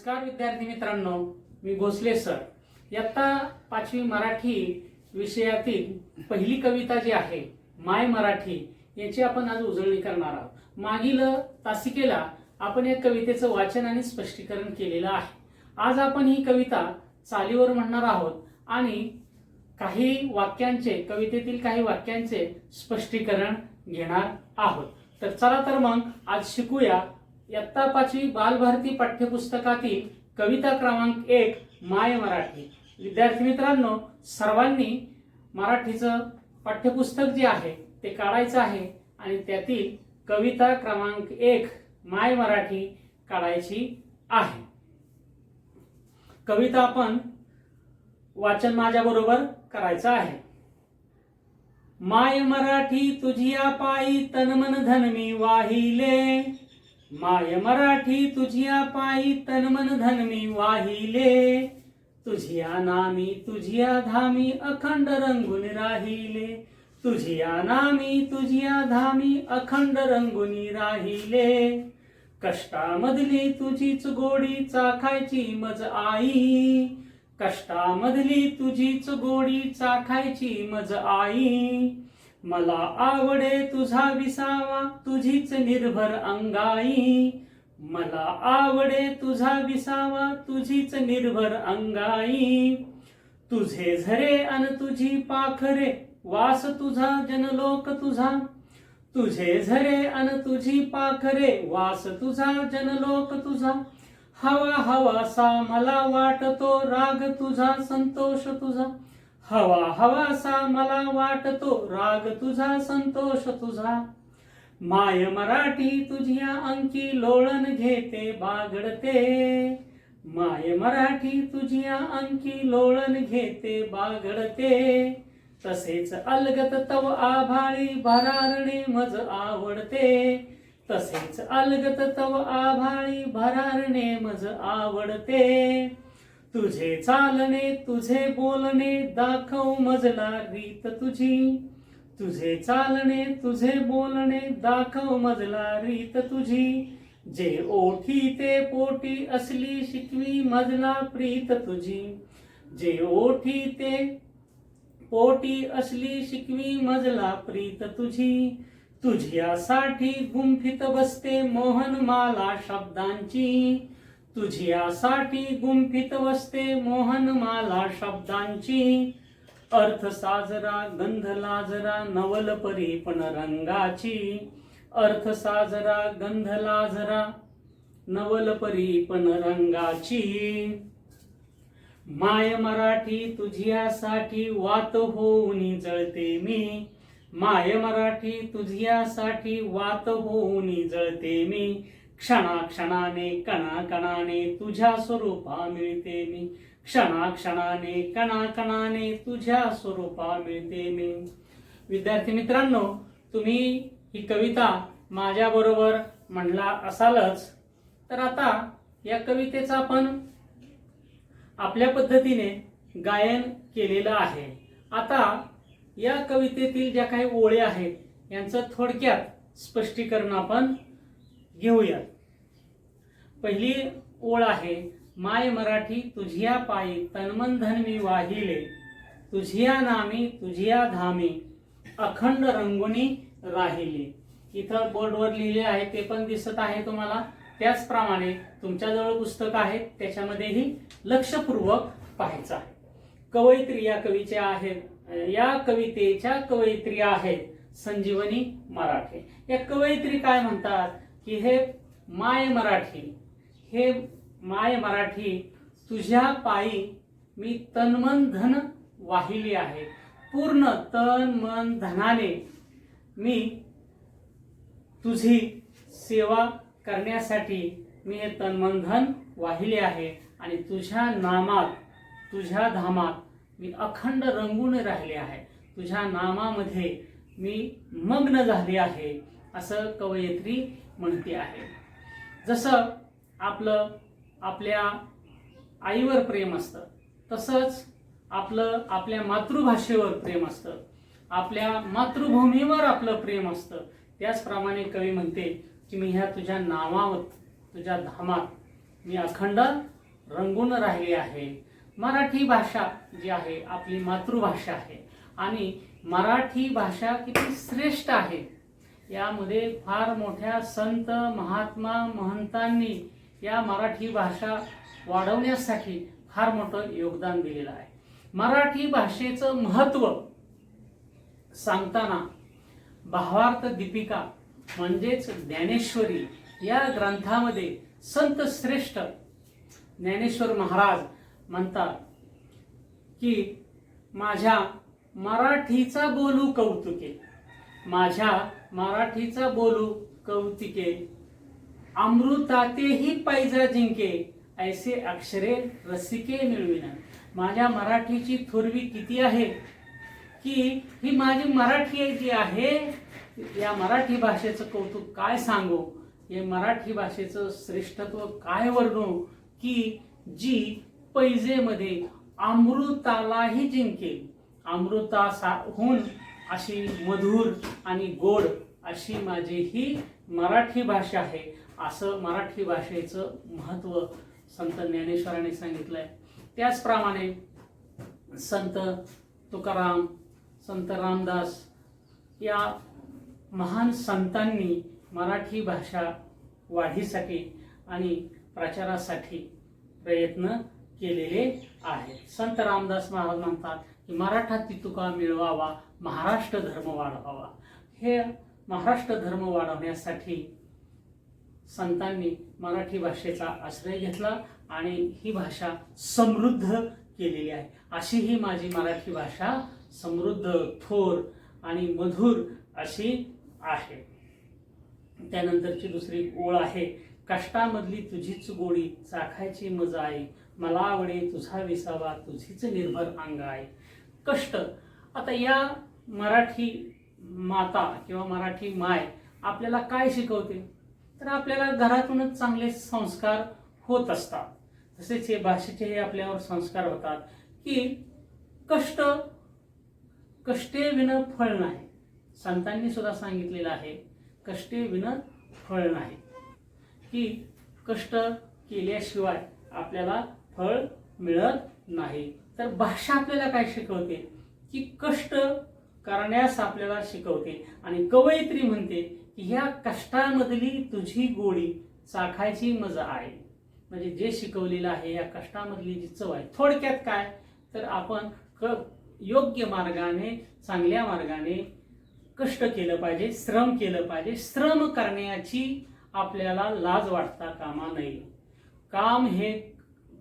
नमस्कार विद्यार्थी मित्रांनो, मी भोसले सर. इयत्ता 5वी मराठी विषयातील पहिली कविता जी आहे माय मराठी याची आपण आज उजळणी करणार आहोत. मागील तासिकेला आपण या कवितेचं वाचन आणि स्पष्टीकरण केलेलं आहे. आज आपण ही कविता चालीवर म्हणणार आहोत आणि काही वाक्यांचे कवितेतील काही वाक्यांचे स्पष्टीकरण घेणार आहोत. तर चला तर मग आज शिकूया इयत्ता 5वी बालभारती पाठ्यपुस्तकातील कविता क्रमांक 1 माय मराठी. विद्यार्थी मित्रांनो, सर्वांनी मराठीचं पाठ्यपुस्तक जे आहे ते काढायचं आहे आणि त्यातील कविता क्रमांक 1 माय मराठी काढायची आहे. कविता आपण वाचन माझ्या बरोबर करायचं आहे. माय मराठी तुझिया पायी तन मन धन मी वाहिले, माय मराठी तुझिया पायी तन मन धन मी वाहिले, तुझिया नामी तुझिया धामी अखंड रंगून राहिले, तुझिया नामी तुझिया धामी अखंड रंगून राहिले, कष्टामधली तुझीच गोडी चाखायची मज आई, कष्टामधली तुझीच गोडी चाखायची मज आई, मला आवडे तुझा विसावा तुझीच निर्भर अंगाई, मला आवडे तुझा विसावा तुझीच निर्भर अंगाई, तुझे झरे अन तुझी पाखरे वास तुझा जनलोक तुझा, तुझे झरे अन तुझी पाखरे वास तुझा जनलोक तुझा, हवा हवासा मला वाटतो राग तुझा संतोष तुझा, हवा हवासा मला वाटतो राग तुझा संतोष तुझा, माय मराठी तुझ्या अंकी लोळण घेते बागडते, माय मराठी तुझ्या अंकी लोळण घेते बागडते, तसेच अलगत तव आभाळी भरारणे मज आवडते, तसेच अलगत तव आभाळी भरारणे मज आवडते, तुझे चालणे तुझे बोलणे दाखव मजला रीत तुझी, तुझे चालणे तुझे बोलणे दाखव मजला रीत तुझी, जे ओठी ते पोटी असली शिकवी मजला प्रीत तुझी, जे ओठी ते पोटी असली शिकवी मजला प्रीत तुझी, तुझ्यासाठी गुंफित बसते मोहनमाला शब्दांची, तुझ्यासाठी गुंफित बसते मोहनमाला शब्दांची, अर्थ साजरा गंध लाजरा नवल परी पण रंगाची, अर्थ साजरा गंध लाजरा नवल परी पण रंगाची, माय मराठी तुझ्यासाठी वात होऊन जळते मी, माय मराठी तुझ्यासाठी वात होऊन जळते मी, क्षणाक्षणाने कणाकणाने तुझ्या स्वरूपा मिळते मी, क्षणाक्षणाने कणाकणाने तुझ्या स्वरूपा मिळते मी. विद्यार्थी मित्रांनो, तुम्ही ही कविता माझ्या बरोबर म्हणला असालच. तर आता या कवितेचं आपण आपल्या पद्धतीने गायन केलेलं आहे. आता या कवितेतील ज्या काही ओळी आहेत यांचं थोडक्यात स्पष्टीकरण आपण घेऊया. पहिली ओळ आहे, माय मराठी तुझिया पायी तनमन धन मी वाहिले, तुझिया नामी तुझिया धामी अखंड रंगुनी राहिले. इथं बोर्डवर लिहिले आहे ते पण दिसत आहे तुम्हाला. त्याचप्रमाणे तुमच्याजवळ पुस्तक आहे त्याच्यामध्येही लक्षपूर्वक पाहायचं आहे. कवयित्री या कवीच्या आहेत, या कवितेच्या कवयित्री आहेत संजीवनी मराठे. या कवयित्री काय म्हणतात की hey my Marathi, hey my Marathi तुझ्या पायी मी तनमन धन वाहिली आहे, पूर्ण तन मन धनाने मी तुझी सेवा करण्यासाठी मी हे तन मन धन वाहिले आहे आणि तुझ्या नामात तुझ्या धामात मी अखंड रंगून राहिले आहे, तुझ्या नामामध्ये मी मग्न झाले आहे असं कवयित्री म्हणते आहे. जसं आपलं आपल्या आईवर प्रेम असतं तसंच आपलं आपल्या मातृभाषेवर प्रेम असतं, आपल्या मातृभूमीवर आपलं प्रेम असतं. त्याचप्रमाणे कवी म्हणते की मी ह्या तुझ्या नामावर तुझ्या धामात मी अखंड रंगून राहिली आहे. मराठी भाषा जी आहे आपली मातृभाषा आहे आणि मराठी भाषा किती श्रेष्ठ आहे यामध्ये फार मोठ्या संत महात्मा महंतांनी या मराठी भाषा वाढवण्यासाठी फार मोठं योगदान दिलेलं आहे. मराठी भाषेचं महत्त्व सांगताना भावार्थ दीपिका म्हणजेच ज्ञानेश्वरी या ग्रंथामध्ये संत श्रेष्ठ ज्ञानेश्वर महाराज म्हणतात की माझ्या मराठीचा बोलू कौतुके, माझ्या मराठीचा बोलू कौतुके, अमृतातेही पैजा जिंके, ऐसे अक्षरे रसिके मिळविना. माझ्या मराठीची थोरवी किती आहे की ही माझी मराठी जी आहे या मराठी भाषेचं कौतुक काय सांगू, हे मराठी भाषेचं श्रेष्ठत्व काय वर्णू की जी पैजेमध्ये अमृतालाही जिंकेल, अमृताहून अशी मधुर आणि गोड अशी माझी ही मराठी भाषा आहे. असं मराठी भाषेचं महत्त्व संत ज्ञानेश्वरांनी सांगितलंय. त्याचप्रमाणे संत तुकाराम, संत रामदास या महान संतांनी मराठी भाषा वाढीसाठी आणि प्रचारासाठी प्रयत्न केलेले आहेत. संत रामदास महाराज म्हणतात की मराठाती तुका मिळवावा, महाराष्ट्र धर्म वाढवावा. हे महाराष्ट्र धर्म वाढवण्यासाठी संतांनी मराठी भाषेचा आश्रय घेतला आणि ही भाषा समृद्ध केलेली आहे. अशी ही माझी मराठी भाषा समृद्ध, थोर आणि मधुर अशी आहे. त्यानंतरची दुसरी ओळ आहे, कष्टामधली तुझीच गोडी, चाखायची मजा आहे, मला आवडे तुझा विसावा, तुझीच निर्भर अंग आहे. कष्ट. आता या मराठी माता किंवा मराठी माय आपल्याला काय शिकवते तर आपल्याला घरातूनच चांगले संस्कार होत असतात. तसेच हे भाषेचे आपल्यावर संस्कार होतात की कष्ट, कष्टे विन फळ नाही. संतांनी सुद्धा सांगितलेलं आहे कष्टे विन फळ नाही, की कष्ट केल्याशिवाय आपल्याला फळ मिळत नाही. तर भाषा आपल्याला काय शिकवते की कष्ट करण्यास आपल्याला शिकवते. आणि कवयित्री म्हणते की ह्या कष्टामधली तुझी गोडी चाखायची मजा आहे. म्हणजे जे शिकवलेलं आहे या कष्टामधली जी चव आहे. थोडक्यात काय तर आपण योग्य मार्गाने, चांगल्या मार्गाने कष्ट केलं पाहिजे, श्रम केलं पाहिजे. श्रम करण्याची आपल्याला लाज वाटता कामा नये. काम हे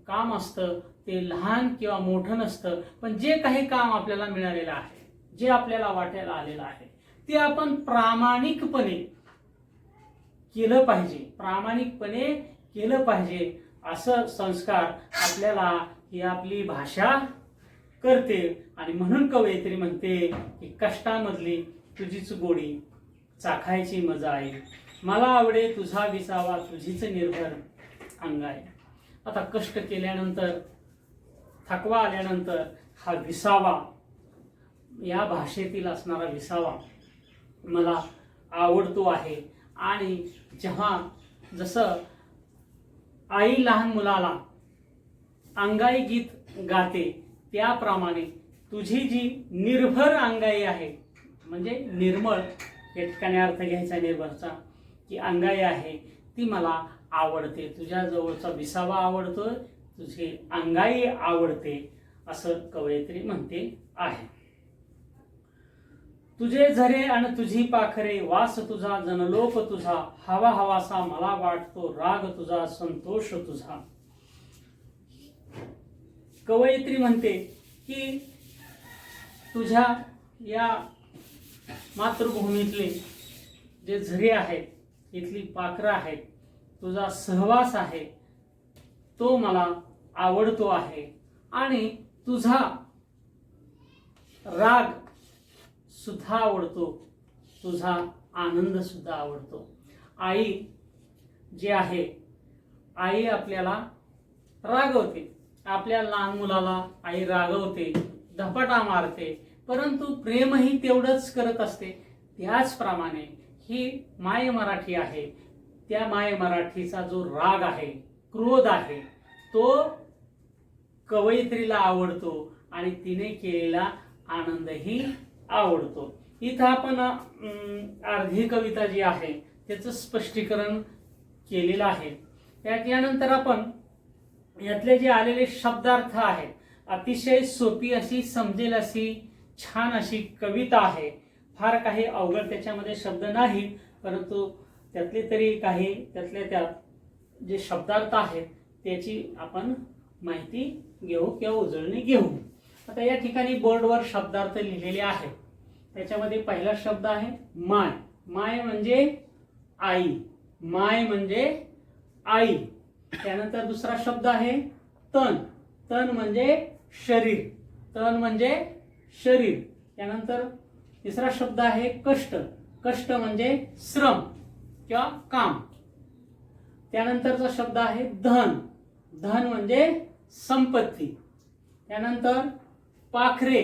काम असतं ते लहान किंवा मोठं नसतं, पण जे काही काम आपल्याला मिळालेलं आहे, जे आपल्याला वाटायला आलेलं आहे ते आपण प्रामाणिकपणे केलं पाहिजे, प्रामाणिकपणे केलं पाहिजे. असं संस्कार आपल्याला ही आपली भाषा करते. आणि म्हणून कवयित्री म्हणते की कष्टामधली तुझीच गोडी, चाखायची मजा आहे, मला आवडे तुझा विसावा, तुझीच निर्भर अंग आहे. आता कष्ट केल्यानंतर, थकवा आल्यानंतर हा विसावा, या भाषेतील असणारा विसावा मला आवडतो आहे. आणि जेव्हा जसं आई लहान मुलाला अंगाई गीत गाते त्याप्रमाणे तुझी जी निर्भर अंगाई आहे, म्हणजे निर्मळ या ठिकाणी अर्थ घ्यायचा निर्भरचा, की अंगाई आहे ती मला आवडते. तुझ्या जवळचा विसावा आवडतोय, तुझी अंगाई आवडते असं कवयित्री म्हणते आहे. तुझे झरे आणि तुझी पाखरे, वास तुझा जनलोक तुझा, हवा हवासा मला वाटतो राग तुझा, संतोष तुझा. कवयित्री म्हणते की तुझ्या या मातृभूमीतले जे झरे आहेत, इथली पाखरं आहेत, तुझा सहवास आहे तो मला आवडतो आहे. आणि तुझा राग सुद्धा आवडतो, तुझा आनंद सुद्धा आवडतो. आई जी आहे, आई आपल्याला रागवते, आपल्या लहान मुलाला आई रागवते, धपाटा मारते, परंतु प्रेमही तेवढंच करत असते. त्याचप्रमाणे ही माय मराठी आहे, त्या माय मराठीचा जो राग आहे, क्रोध आहे, तो कवयित्रीला आवडतो आणि तिने केलेला आनंदही आवडतो. इथं आपण अर्धी कविता जी आहे त्याचं स्पष्टीकरण केलेलं आहे. त्यानंतर आपण यातले जे आलेले शब्दार्थ आहेत, अतिशय सोपी अशी, समजेल अशी, छान अशी कविता आहे. फार काही अवघड त्याच्यामध्ये शब्द नाही, परंतु त्यातले तरी काही त्यातल्या त्यात जे शब्दार्थ आहेत त्याची आपण माहिती घेऊ किंवा उजळणी घेऊ. आता या ठिकाणी बोर्डवर शब्दार्थ लिहिलेले आहेत. त्याच्यामध्ये पहिला शब्द आहे माय. माय म्हणजे आई. माय म्हणजे आई. त्यानंतर दुसरा शब्द आहे तन. तन म्हणजे शरीर. तन म्हणजे शरीर. त्यानंतर तिसरा शब्द आहे कष्ट. कष्ट म्हणजे श्रम किंवा काम. त्यानंतरचा शब्द आहे धन. धन म्हणजे संपत्ती. त्यानंतर पाखरे.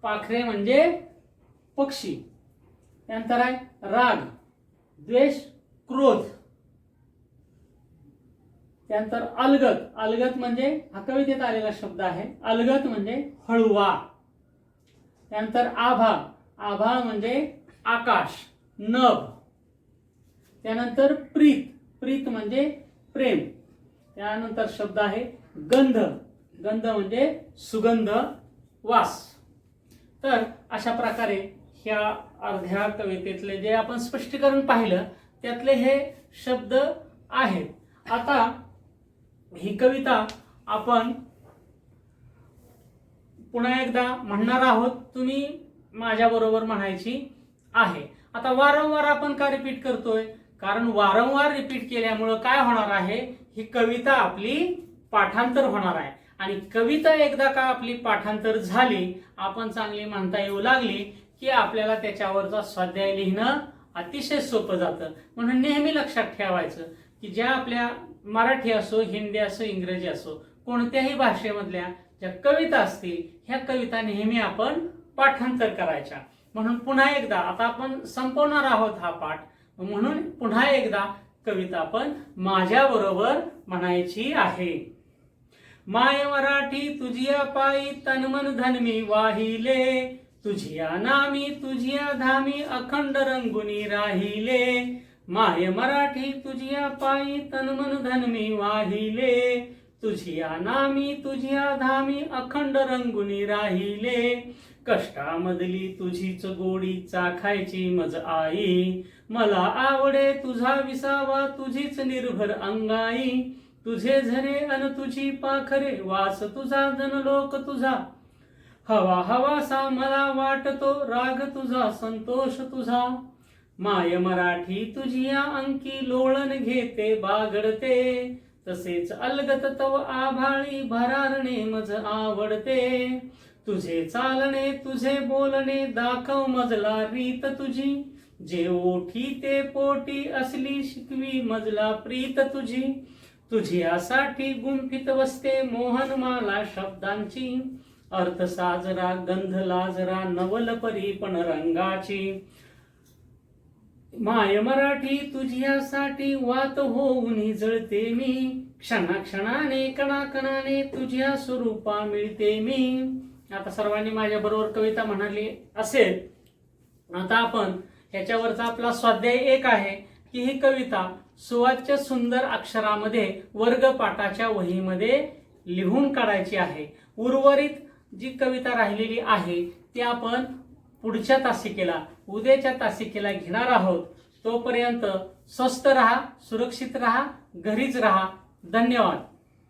पाखरे म्हणजे पक्षी. त्यानंतर आहे राग, द्वेष, क्रोध. त्यानंतर अलगत. अलगत म्हणजे हा कवितेत आलेला शब्द आहे. अलगत म्हणजे हळवा. त्यानंतर आभा. आभा म्हणजे आकाश, नभ. त्यानंतर प्रीत. प्रीत म्हणजे प्रेम. त्यानंतर शब्द आहे गंध. गंध म्हणजे सुगंध, वास. तर अशा प्रकारे ह्या अर्ध्या कवितेतले जे आपण स्पष्टीकरण पाहिलं त्यातले हे शब्द आहेत. आता ही कविता आपण पुन्हा एकदा म्हणणार आहोत. तुम्ही माझ्या बरोबर म्हणायची आहे. आता वारंवार आपण का रिपीट करतोय? कारण वारंवार रिपीट केल्यामुळं काय होणार आहे, ही कविता आपली पाठांतर होणार आहे. आणि कविता एकदा का आपली पाठांतर झाली, आपण चांगली म्हणता येऊ लागली की आपल्याला त्याच्यावरचा स्वाध्याय लिहिणं अतिशय सोपं जातं. म्हणून नेहमी लक्षात ठेवायचं की ज्या आपल्या मराठी असो, हिंदी असो, इंग्रजी असो, कोणत्याही भाषेमधल्या ज्या कविता असतील ह्या कविता नेहमी आपण पाठांतर करायच्या. म्हणून पुन्हा एकदा आता आपण संपवणार आहोत हा पाठ, म्हणून पुन्हा एकदा कविता आपण माझ्या बरोबर म्हणायची आहे. माय मराठी तुझिया पायी तनमन धन मी वाहिले, तुझिया नामी तुझिया धामी अखंड रंगुनी राहिले. माय मराठी तुझिया पायी तनमन धन मी वाहिले, तुझिया नामी तुझिया धामी अखंड रंगुनी राहिले. कष्टामधली तुझीच गोडी चाखायची मज आई, मला आवडे तुझा विसावा तुझीच निर्भर अंगाई. तुझे झरे अन तुझी पाखरे, वास तुझा जनलोक तुझा. हवा हवासा मला वाटतो, राग तुझा संतोष तुझा. माय मराठी तुझिया अंकी लोळण घेते बागडते, तसेच अलगत तव आभाळी भरारणे मज आवडते. तुझे चालणे तुझे बोलणे दाखव मजला रीत तुझी, जे ओठी ते पोटी असली शिकवी मजला प्रीत तुझी. तुझ्यासाठी गुंफित बसते मोहनमाला शब्दांची, अर्थ साजरा गंध लाजरा नवल परी पण रंगाची. माय मराठी तुझ्यासाठी वात होऊन जळते मी, क्षणाक्षणाने कणाकणाने तुझ्या स्वरूपा मिळते मी. आता सर्वांनी माझ्या बरोबर कविता म्हणाली असेल. आता आपण ह्याच्यावरचा आपला स्वाध्याय एक आहे की ही कविता सुवाच्य सुंदर अक्षरामध्ये वर्गपाठाच्या वहीमध्ये लिहून काढायची आहे. उर्वरित जी कविता राहिलेली आहे ती आपण पुढच्या तासिकेला, उद्याच्या तासिकेला घेणार आहोत. तोपर्यंत स्वस्थ राहा, सुरक्षित राहा, घरीच राहा. धन्यवाद.